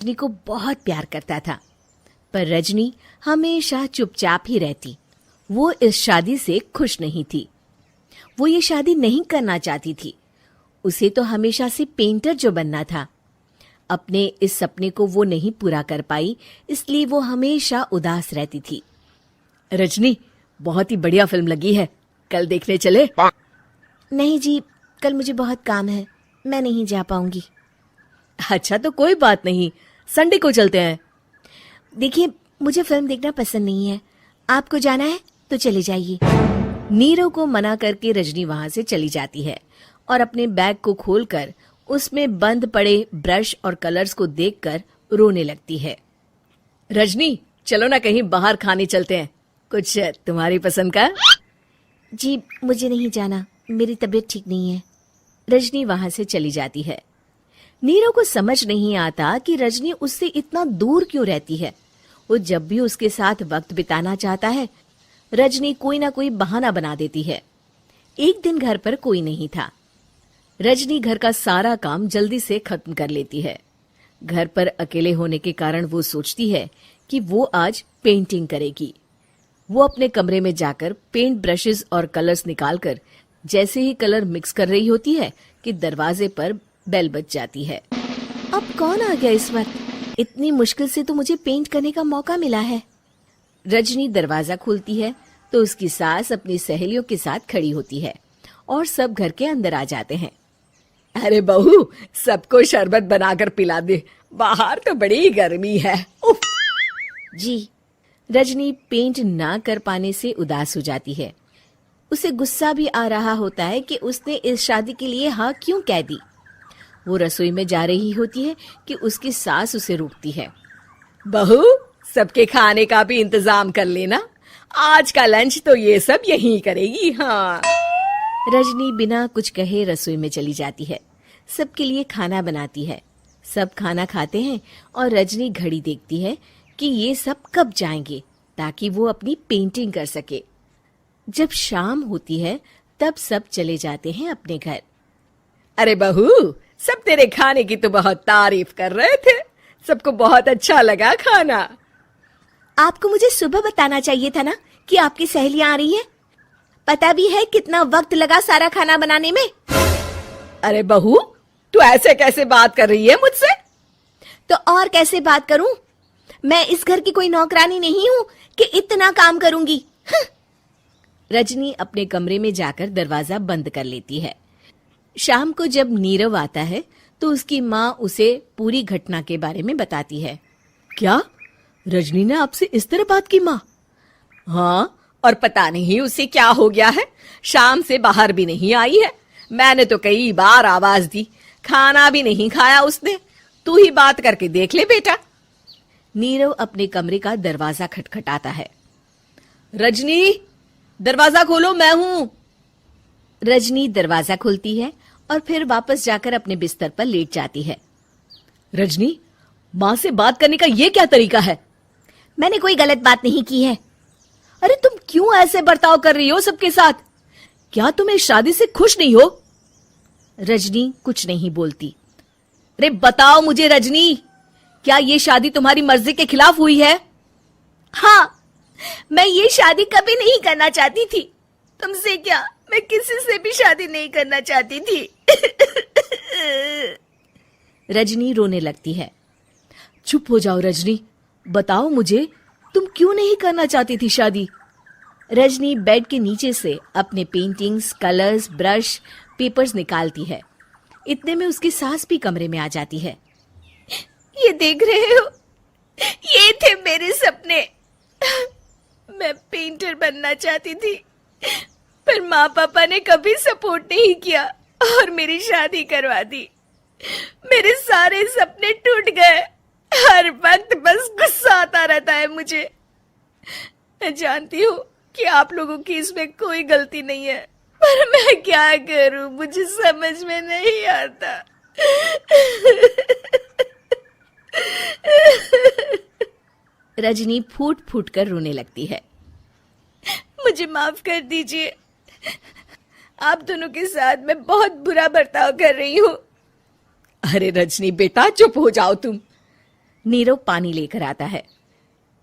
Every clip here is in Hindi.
रजनी को बहुत प्यार करता था, पर रजनी हमेशा चुपचाप ही रहती। वो इस शादी से खुश नहीं थी। वो ये शादी नहीं करना चाहती थी। उसे तो हमेशा से पेंटर जो बनना था। अपने इस सपने को वो नहीं पूरा कर पाई, इसलिए वो हमेशा उदास रहती थी। रजनी, बहुत ही बढ़िया फिल्म लगी है, कल देखने चले? नहीं जी, कल मुझे बहुत काम है, मैं नहीं जा पाऊंगी। अच्छा तो कोई बात नहीं, संडे को चलते हैं। देखिए, मुझे फिल्म देखना पसंद नहीं है। आपको जाना है तो चले जाइए। नीरव को मना करके रजनी वहां से चली जाती है और अपने बैग को खोलकर उसमें बंद पड़े ब्रश और कलर्स को देखकर रोने लगती है। रजनी, चलो ना कहीं बाहर खाने चलते हैं, कुछ तुम्हारी पसंद का। जी, मुझे नहीं जाना, मेरी तबीयत ठीक नहीं है। रजनी वहां से चली जाती है। नीरव को समझ नहीं आता कि रजनी उससे इतना दूर क्यों रहती है। वो जब भी उसके साथ वक्त बिताना चाहता है, रजनी कोई ना कोई बहाना बना देती है। एक दिन घर पर कोई नहीं था। रजनी घर का सारा काम जल्दी से खत्म कर लेती है। घर पर अकेले होने के कारण वो सोचती है कि वो आज पेंटिंग करेगी। वो अपने कमरे में जाकर पेंट ब्रशेस और कलर्स निकालकर जैसे ही कलर मिक्स कर रही होती है कि दरवाजे पर बेल बज जाती है। अब कौन आ गया इस वक्त? इतनी मुश्किल से तो मुझे पेंट करने का मौका मिला है। रजनी दरवाजा खोलती है तो उसकी सास अपनी सहेलियों के साथ खड़ी होती है और सब घर के अंदर आ जाते हैं। अरे बहू, सबको शरबत बनाकर पिला दे, बाहर तो बड़ी गर्मी है। उफ। जी। रजनी पेंट ना कर पाने से उदास हो जाती है। उसे गुस्सा भी आ रहा होता है कि उसने इस शादी के लिए हाँ क्यों कह दी। वो रसोई में जा रही होती है कि उसकी सास उसे रोकती है। बहू, सबके खाने का भी इंतजाम कर लेना, आज का लंच तो ये सब यहीं करेगी। हाँ। रजनी बिना कुछ कहे रसोई में चली जाती है। सबके लिए खाना बनाती है। सब खाना खाते हैं और रजनी घड़ी देखती है कि ये सब कब जाएंगे ताकि वो अपनी पेंटिंग कर सके। जब शाम होती है तब सब चले जाते हैं अपने घर। अरे बहू, सब तेरे खाने की तो बहुत तारीफ कर रहे थे, सबको बहुत अच्छा लगा खाना। आपको मुझे सुबह बताना चाहिए था ना कि आपकी सहेलियां आ रही हैं। पता भी है कितना वक्त लगा सारा खाना बनाने में। अरे बहू, तू ऐसे कैसे बात कर रही है मुझसे? तो और कैसे बात करूं? मैं इस घर की कोई नौकरानी नहीं हूं कि इतना काम करूंगी। रजनी अपने कमरे में जाकर दरवाजा बंद कर लेती है। शाम को जब नीरव आता है तो उसकी माँ उसे पूरी घटना के बारे में बताती है। क्या रजनी ने आपसे इस तरह बात की माँ? हाँ, और पता नहीं उसे क्या हो गया है, शाम से बाहर भी नहीं आई है। मैंने तो कई बार आवाज दी, खाना भी नहीं खाया उसने। तू ही बात करके देख ले बेटा। नीरव अपने कमरे का दरवाजा खटखटाता है। रजनी, दरवाजा खोलो, मैं हूं। रजनी दरवाजा खोलती है और फिर वापस जाकर अपने बिस्तर पर लेट जाती है। रजनी, माँ से बात करने का ये क्या तरीका है? मैंने कोई गलत बात नहीं की है। अरे तुम क्यों ऐसे बर्ताव कर रही हो सबके साथ? क्या तुम इस शादी से खुश नहीं हो? रजनी कुछ नहीं बोलती। अरे बताओ मुझे रजनी, क्या ये शादी तुम्हारी मर्जी के खिलाफ हुई है? हाँ, मैं ये शादी कभी नहीं करना चाहती थी। तुमसे क्या, मैं किसी से भी शादी नहीं करना चाहती थी। रजनी रोने लगती है। चुप हो जाओ रजनी, बताओ मुझे, तुम क्यों नहीं करना चाहती थी शादी? रजनी बेड के नीचे से अपने पेंटिंग्स, कलर्स, ब्रश, पेपर्स निकालती है। इतने में उसकी सास भी कमरे में आ जाती है। ये देख रहे हो, ये थे मेरे सपने। मैं पेंटर बनना चाहती थी, पर माँ पापा ने कभी सपोर्ट नहीं किया और मेरी शादी करवा दी। मेरे सारे सपने टूट गए। हर वक्त बस गुस्सा आता रहता है मुझे। मैं जानती हूँ कि आप लोगों की इसमें कोई गलती नहीं है, पर मैं क्या करूं, मुझे समझ में नहीं आता। रजनी फूट फूट कर रोने लगती है। मुझे माफ कर दीजिए, आप दोनों के साथ मैं बहुत बुरा बर्ताव कर रही हूँ। अरे रजनी बेटा, चुप हो जाओ तुम। नीरव पानी लेकर आता है।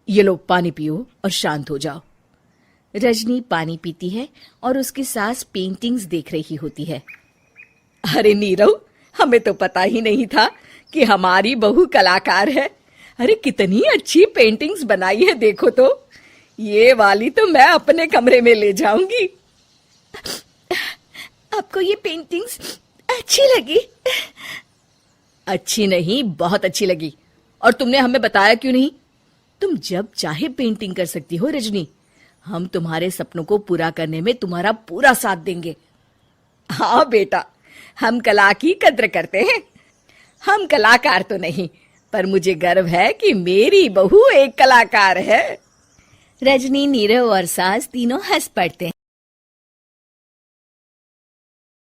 ये लो पानी पियो और शांत हो जाओ। रजनी पानी पीती है और उसकी सास पेंटिंग्स देख रही होती है। अरे नीरव, हमें तो पता ही नहीं था कि हमारी बहू कलाकार है। अरे कितनी अच्छी पेंटिंग्स बनाई है, देखो तो। ये वाली तो मैं अपने कमरे में ले जाऊंगी। आपको ये पेंटिंग्स अच्छी लगी? अच्छी नहीं, बहुत अच्छी लगी। और तुमने हमें बताया क्यों नहीं? तुम जब चाहे पेंटिंग कर सकती हो रजनी। हम तुम्हारे सपनों को पूरा करने में तुम्हारा पूरा साथ देंगे। हाँ बेटा, हम कला की कद्र करते हैं। हम कलाकार तो नहीं, पर मुझे गर्व है कि मेरी बहू एक कलाकार है। रजनी, नीरव और सास तीनों हंस पड़ते हैं।